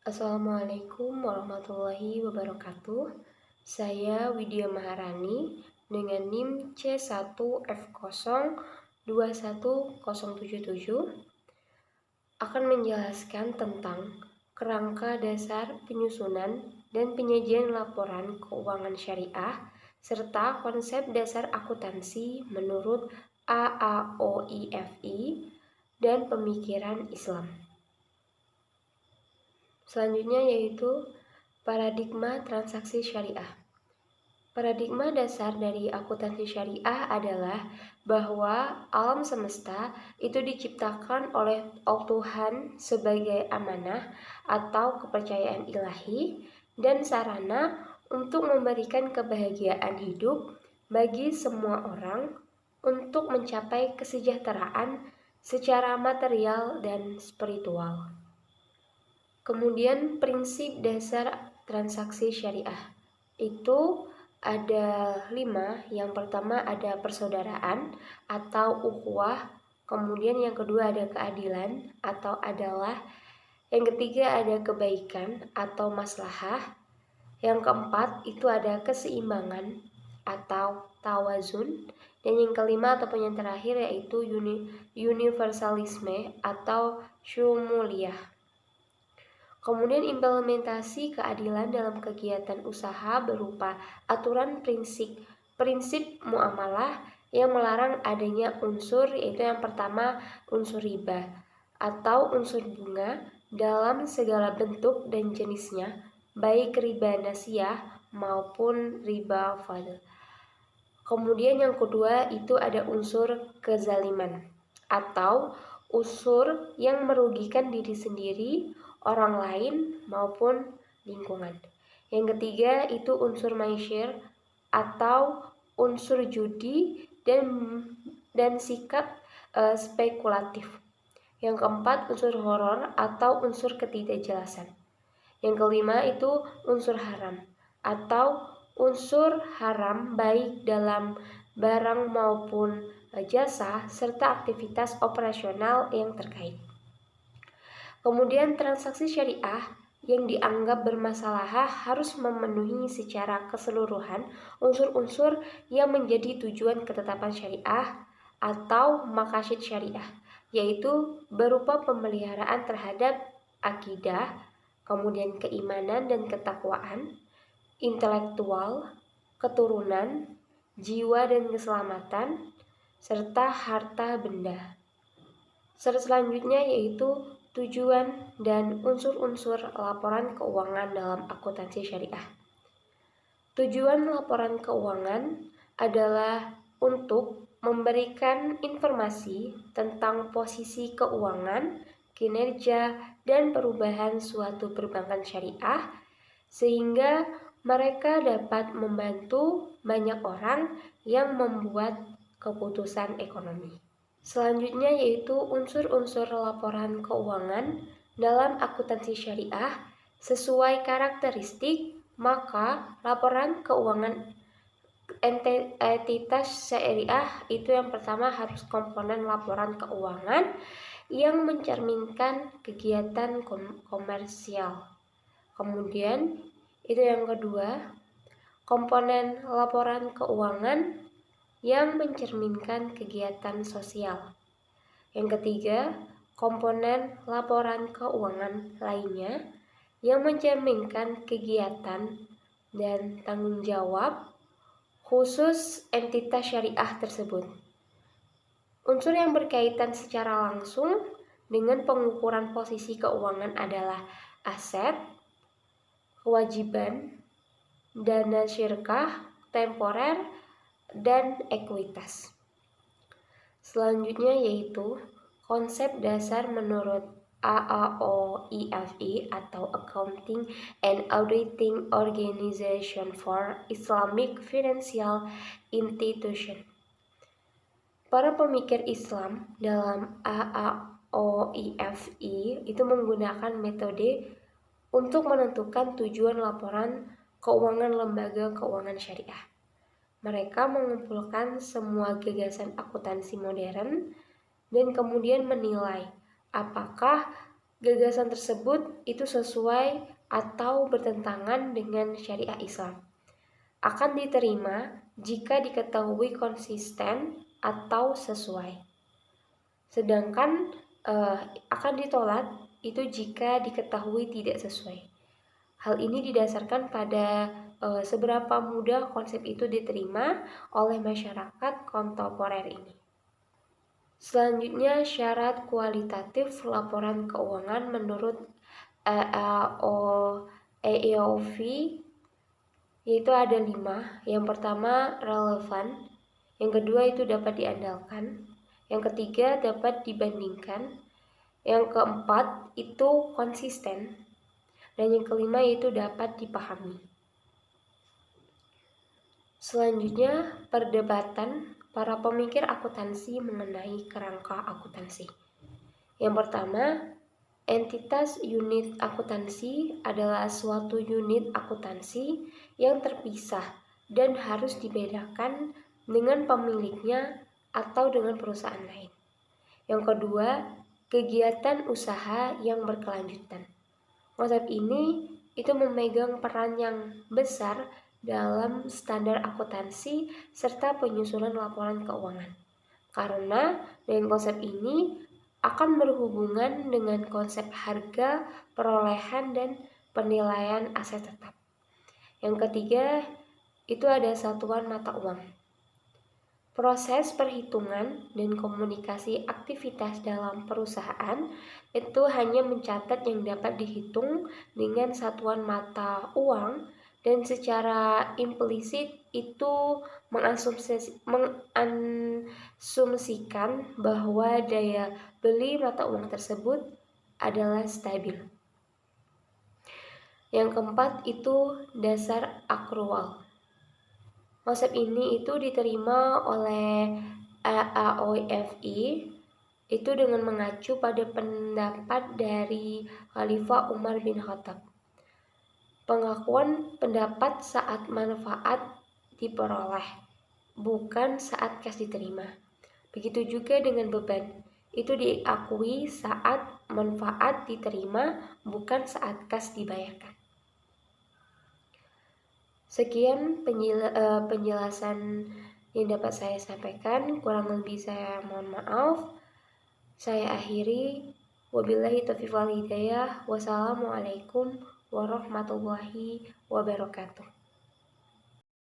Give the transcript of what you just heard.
Assalamualaikum warahmatullahi wabarakatuh. Saya Widya Maharani dengan NIM C1F021077 akan menjelaskan tentang kerangka dasar penyusunan dan penyajian laporan keuangan syariah serta konsep dasar akuntansi menurut AAOIFI dan pemikiran Islam. Selanjutnya yaitu paradigma transaksi syariah. Paradigma dasar dari akuntansi syariah adalah bahwa alam semesta itu diciptakan oleh Tuhan sebagai amanah atau kepercayaan ilahi dan sarana untuk memberikan kebahagiaan hidup bagi semua orang untuk mencapai kesejahteraan secara material dan spiritual. Kemudian prinsip dasar transaksi syariah itu ada 5. Yang pertama ada persaudaraan atau ukhuwah. Kemudian yang kedua ada keadilan atau adalah. Yang ketiga ada kebaikan atau maslahah. Yang keempat itu ada keseimbangan atau tawazun. Dan yang kelima ataupun yang terakhir yaitu universalisme atau syumuliyah. Kemudian implementasi keadilan dalam kegiatan usaha berupa aturan prinsip muamalah yang melarang adanya unsur, yaitu yang pertama unsur riba atau unsur bunga dalam segala bentuk dan jenisnya, baik riba nasiyah maupun riba fadl. Kemudian yang kedua itu ada unsur kezaliman atau unsur yang merugikan diri sendiri, orang lain maupun lingkungan. Yang ketiga itu unsur maisyir atau unsur judi dan sikap spekulatif. Yang keempat unsur horor atau unsur ketidakjelasan. Yang kelima itu unsur haram atau unsur haram baik dalam barang maupun jasa serta aktivitas operasional yang terkait. Kemudian transaksi syariah yang dianggap bermasalah harus memenuhi secara keseluruhan unsur-unsur yang menjadi tujuan ketetapan syariah atau maqasid syariah, yaitu berupa pemeliharaan terhadap akidah, kemudian keimanan dan ketakwaan, intelektual, keturunan, jiwa dan keselamatan, serta harta benda. Selanjutnya yaitu tujuan dan unsur-unsur laporan keuangan dalam akuntansi syariah. Tujuan laporan keuangan adalah untuk memberikan informasi tentang posisi keuangan, kinerja, dan perubahan suatu perbankan syariah sehingga mereka dapat membantu banyak orang yang membuat keputusan ekonomi. Selanjutnya yaitu unsur-unsur laporan keuangan dalam akuntansi syariah sesuai karakteristik, maka laporan keuangan entitas syariah itu yang pertama harus komponen laporan keuangan yang mencerminkan kegiatan komersial. Kemudian itu yang kedua, komponen laporan keuangan yang mencerminkan kegiatan sosial. Yang ketiga, komponen laporan keuangan lainnya yang mencerminkan kegiatan dan tanggung jawab khusus entitas syariah tersebut. Unsur yang berkaitan secara langsung dengan pengukuran posisi keuangan adalah aset, kewajiban, dana syirkah, temporer, dan ekuitas. Selanjutnya yaitu konsep dasar menurut AAOIFI atau Accounting and Auditing Organization for Islamic Financial Institution. Para pemikir Islam dalam AAOIFI itu menggunakan metode untuk menentukan tujuan laporan keuangan lembaga keuangan syariah. Mereka mengumpulkan semua gagasan akuntansi modern dan kemudian menilai apakah gagasan tersebut itu sesuai atau bertentangan dengan syariah Islam. Akan diterima jika diketahui konsisten atau sesuai. Sedangkan akan ditolak itu jika diketahui tidak sesuai. Hal ini didasarkan pada seberapa mudah konsep itu diterima oleh masyarakat kontemporer ini. Selanjutnya, syarat kualitatif laporan keuangan menurut AAOV yaitu ada 5. Yang pertama, relevan. Yang kedua, itu dapat diandalkan. Yang ketiga, dapat dibandingkan. Yang keempat, itu konsisten. Dan yang kelima, yaitu dapat dipahami. Selanjutnya, perdebatan para pemikir akuntansi mengenai kerangka akuntansi. Yang pertama, entitas unit akuntansi adalah suatu unit akuntansi yang terpisah dan harus dibedakan dengan pemiliknya atau dengan perusahaan lain. Yang kedua, kegiatan usaha yang berkelanjutan. Konsep ini itu memegang peran yang besar dalam standar akuntansi serta penyusunan laporan keuangan. Karena dengan konsep ini akan berhubungan dengan konsep harga, perolehan, dan penilaian aset tetap. Yang ketiga, itu ada satuan mata uang. Proses perhitungan dan komunikasi aktivitas dalam perusahaan itu hanya mencatat yang dapat dihitung dengan satuan mata uang dan secara implisit itu mengasumsikan bahwa daya beli mata uang tersebut adalah stabil. Yang keempat itu dasar akrual. Konsep ini itu diterima oleh AAOFI itu dengan mengacu pada pendapat dari Khalifah Umar bin Khattab. Pengakuan pendapat saat manfaat diperoleh, bukan saat kas diterima. Begitu juga dengan beban, itu diakui saat manfaat diterima, bukan saat kas dibayarkan. Sekian penjelasan yang dapat saya sampaikan. Kurang lebih saya mohon maaf. Saya akhiri. Wabillahi taufiq wal hidayah. Wassalamualaikum warahmatullahi wabarakatuh.